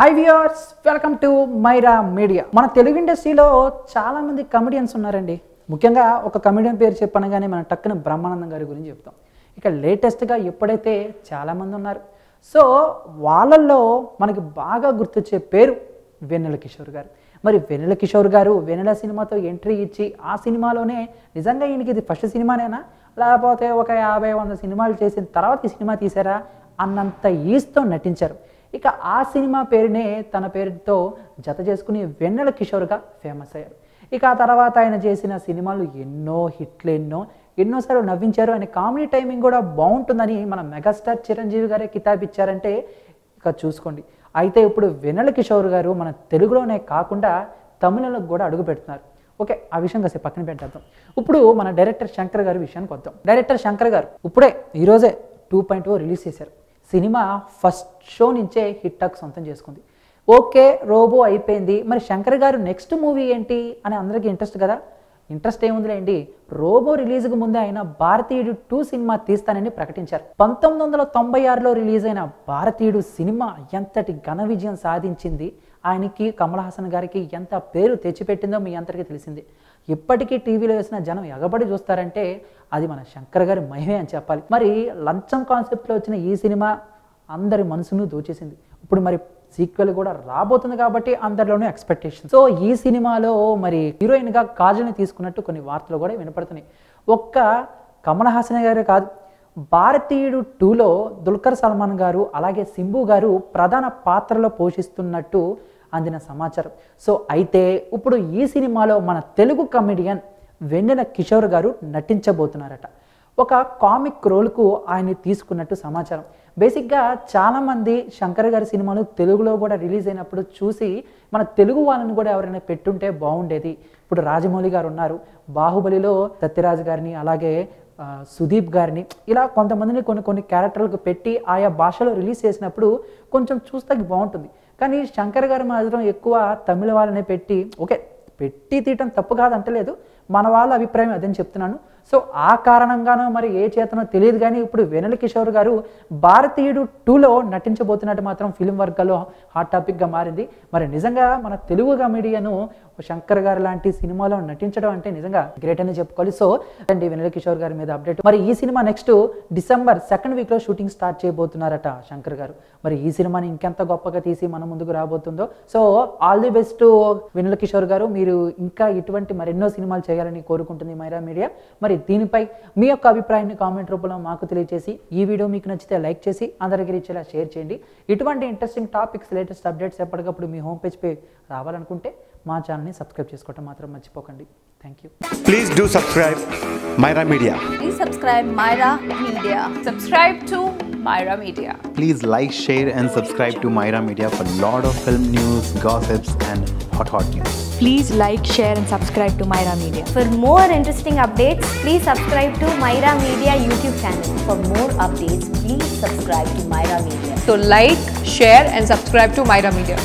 Hi viewers, welcome to Myra Media. మన తెలుగు ఇండస్ట్రీలో చాలామంది కమెడియన్స్ ఉన్నారండి. ముఖ్యంగా ఒక కమెడియన్ పేరు చెప్పనగానే మన టక్కున బ్రహ్మానందం గారి గురించి చెప్తాం. ఇక లేటెస్ట్గా ఎప్పుడైతే చాలామంది ఉన్నారు. సో వాళ్ళల్లో మనకి బాగా గుర్తొచ్చే పేరు వెన్నెల కిషోర్ గారు. మరి వెన్నెల కిషోర్ గారు వెన్నెల సినిమాతో ఎంట్రీ ఇచ్చి ఆ సినిమాలోనే నిజంగా ఈయనకి ఇది ఫస్ట్ సినిమానేనా, లేకపోతే ఒక 50-100 సినిమాలు చేసిన తర్వాత ఈ సినిమా తీసారా అన్నంత ఈస్తో నటించారు. ఇక ఆ సినిమా పేరునే తన పేరుతో జత చేసుకుని వెన్నెల కిషోర్గా ఫేమస్ అయ్యారు. ఇక ఆ తర్వాత ఆయన చేసిన సినిమాలు ఎన్నో హిట్లు, ఎన్నోసార్లు నవ్వించారు. ఆయన కామెడీ టైమింగ్ కూడా బాగుంటుందని మన మెగాస్టార్ చిరంజీవి గారే కితాబ్ ఇచ్చారంటే ఇక చూసుకోండి. అయితే ఇప్పుడు వెన్నెల కిషోర్ గారు మన తెలుగులోనే కాకుండా తమిళంలో కూడా అడుగు పెడుతున్నారు. ఓకే, ఆ విషయం కాసేపు పక్కన పెట్టేద్దాం. ఇప్పుడు మన డైరెక్టర్ శంకర్ గారి విషయానికి వద్దాం. డైరెక్టర్ శంకర్ గారు ఇప్పుడే ఈరోజే 2.0 రిలీజ్ చేశారు. సినిమా ఫస్ట్ షో నుంచే హిట్ టాక్ సొంతం చేసుకుంది. ఓకే, రోబో అయిపోయింది. మరి శంకర్ గారు నెక్స్ట్ మూవీ ఏంటి అని అందరికీ ఇంట్రెస్ట్ కదా. ఇంట్రెస్ట్ ఏముందిలేండి, రోబో రిలీజ్కి ముందే ఆయన భారతీయుడు 2 సినిమా తీస్తానని ప్రకటించారు. 1996లో రిలీజ్ అయిన భారతీయుడు సినిమా ఎంతటి ఘన విజయం సాధించింది, ఆయనకి కమల్ హాసన్ గారికి ఎంత పేరు తెచ్చిపెట్టిందో మీ అందరికీ తెలిసింది. ఇప్పటికీ టీవీలో వేసిన జనం ఎగబడి చూస్తారంటే అది మన శంకర్ గారి మహిమే అని చెప్పాలి. మరి లంచం కాన్సెప్ట్లో వచ్చిన ఈ సినిమా అందరి మనసును దోచేసింది. ఇప్పుడు మరి సీక్వెల్ కూడా రాబోతుంది కాబట్టి అందరిలోనూ ఎక్స్పెక్టేషన్. సో ఈ సినిమాలో మరి హీరోయిన్గా కాజల్ని తీసుకున్నట్టు కొన్ని వార్తలు కూడా వినపడుతున్నాయి. ఒక్క కమల్ హాసన్ గారే కాదు, భారతీయుడు 2లో దుల్కర్ సల్మాన్ గారు అలాగే సింబు గారు ప్రధాన పాత్రలో పోషిస్తున్నట్టు అందిన సమాచారం. సో అయితే ఇప్పుడు ఈ సినిమాలో మన తెలుగు కమెడియన్ వెన్నెల కిషోర్ గారు నటించబోతున్నారట. ఒక కామిక్ రోల్కు ఆయన్ని తీసుకున్నట్టు సమాచారం. బేసిక్గా చాలామంది శంకర్ గారి సినిమాలు తెలుగులో కూడా రిలీజ్ అయినప్పుడు చూసి మన తెలుగు వాళ్ళని కూడా ఎవరైనా పెట్టుంటే బాగుండేది. ఇప్పుడు రాజమౌళి గారు ఉన్నారు, బాహుబలిలో సత్యరాజ్ గారిని అలాగే సుదీప్ గారిని ఇలా కొంతమందిని కొన్ని క్యారెక్టర్లకు పెట్టి ఆయా భాషలో రిలీజ్ చేసినప్పుడు కొంచెం చూస్తే బాగుంటుంది. కానీ శంకర్ గారు మాత్రం ఎక్కువ తమిళ వాళ్ళని పెట్టి, ఓకే పెట్టి తీయటం తప్పు కాదంటలేదు, మన వాళ్ళ అభిప్రాయం అదని చెప్తున్నాను. సో ఆ కారణంగానో మరి ఏ చేతనో తెలియదు కానీ ఇప్పుడు వెన్నెల కిషోర్ గారు భారతీయుడు 2లో నటించబోతున్నట్టు మాత్రం ఫిలిం వర్గాల్లో హాట్ టాపిక్గా మారింది. మరి నిజంగా మన తెలుగు కమెడియను శంకర్ గారు లాంటి సినిమాలో నటించడం అంటే నిజంగా గ్రేట్ అని చెప్పుకోవాలి. సో అండి వెన్నెల కిషోర్ గారి మీద అప్డేట్. మరి ఈ సినిమా నెక్స్ట్ డిసెంబర్ 2nd వీక్లో షూటింగ్ స్టార్ట్ చేయబోతున్నారట శంకర్ గారు. మరి ఈ సినిమాని ఇంకెంత గొప్పగా తీసి మన ముందుకు రాబోతుందో. సో ఆల్ ది బెస్ట్ వెన్నెల కిషోర్ గారు, మీరు ఇంకా ఇటువంటి మరెన్నో సినిమాలు చేయాలని కోరుకుంటుంది మైరా మీడియా. మరి దీనిపై మీ యొక్క అభిప్రాయాన్ని కామెంట్ రూపంలో మాకు తెలియజేసి, ఈ వీడియో మీకు నచ్చితే లైక్ చేసి అందరికీ రీచేలా షేర్ చేయండి. ఇటువంటి ఇంట్రెస్టింగ్ టాపిక్స్, లేటెస్ట్ అప్డేట్స్ ఎప్పటికప్పుడు మీ హోమ్ పేజ్పై రావాలనుకుంటే మా ఛానల్ని సబ్స్క్రైబ్ చేసుకోవడం మాత్రం మర్చిపోకండి. Thank you. Please do subscribe Myra Media. Please subscribe Myra Media. Subscribe to Myra Media. Please like, share and subscribe to Myra Media for lot of film news, gossips and hot news. Please like, share and subscribe to Myra Media. For more interesting updates, please subscribe to Myra Media YouTube channel. For more updates, please subscribe to Myra Media. So like, share and subscribe to Myra Media.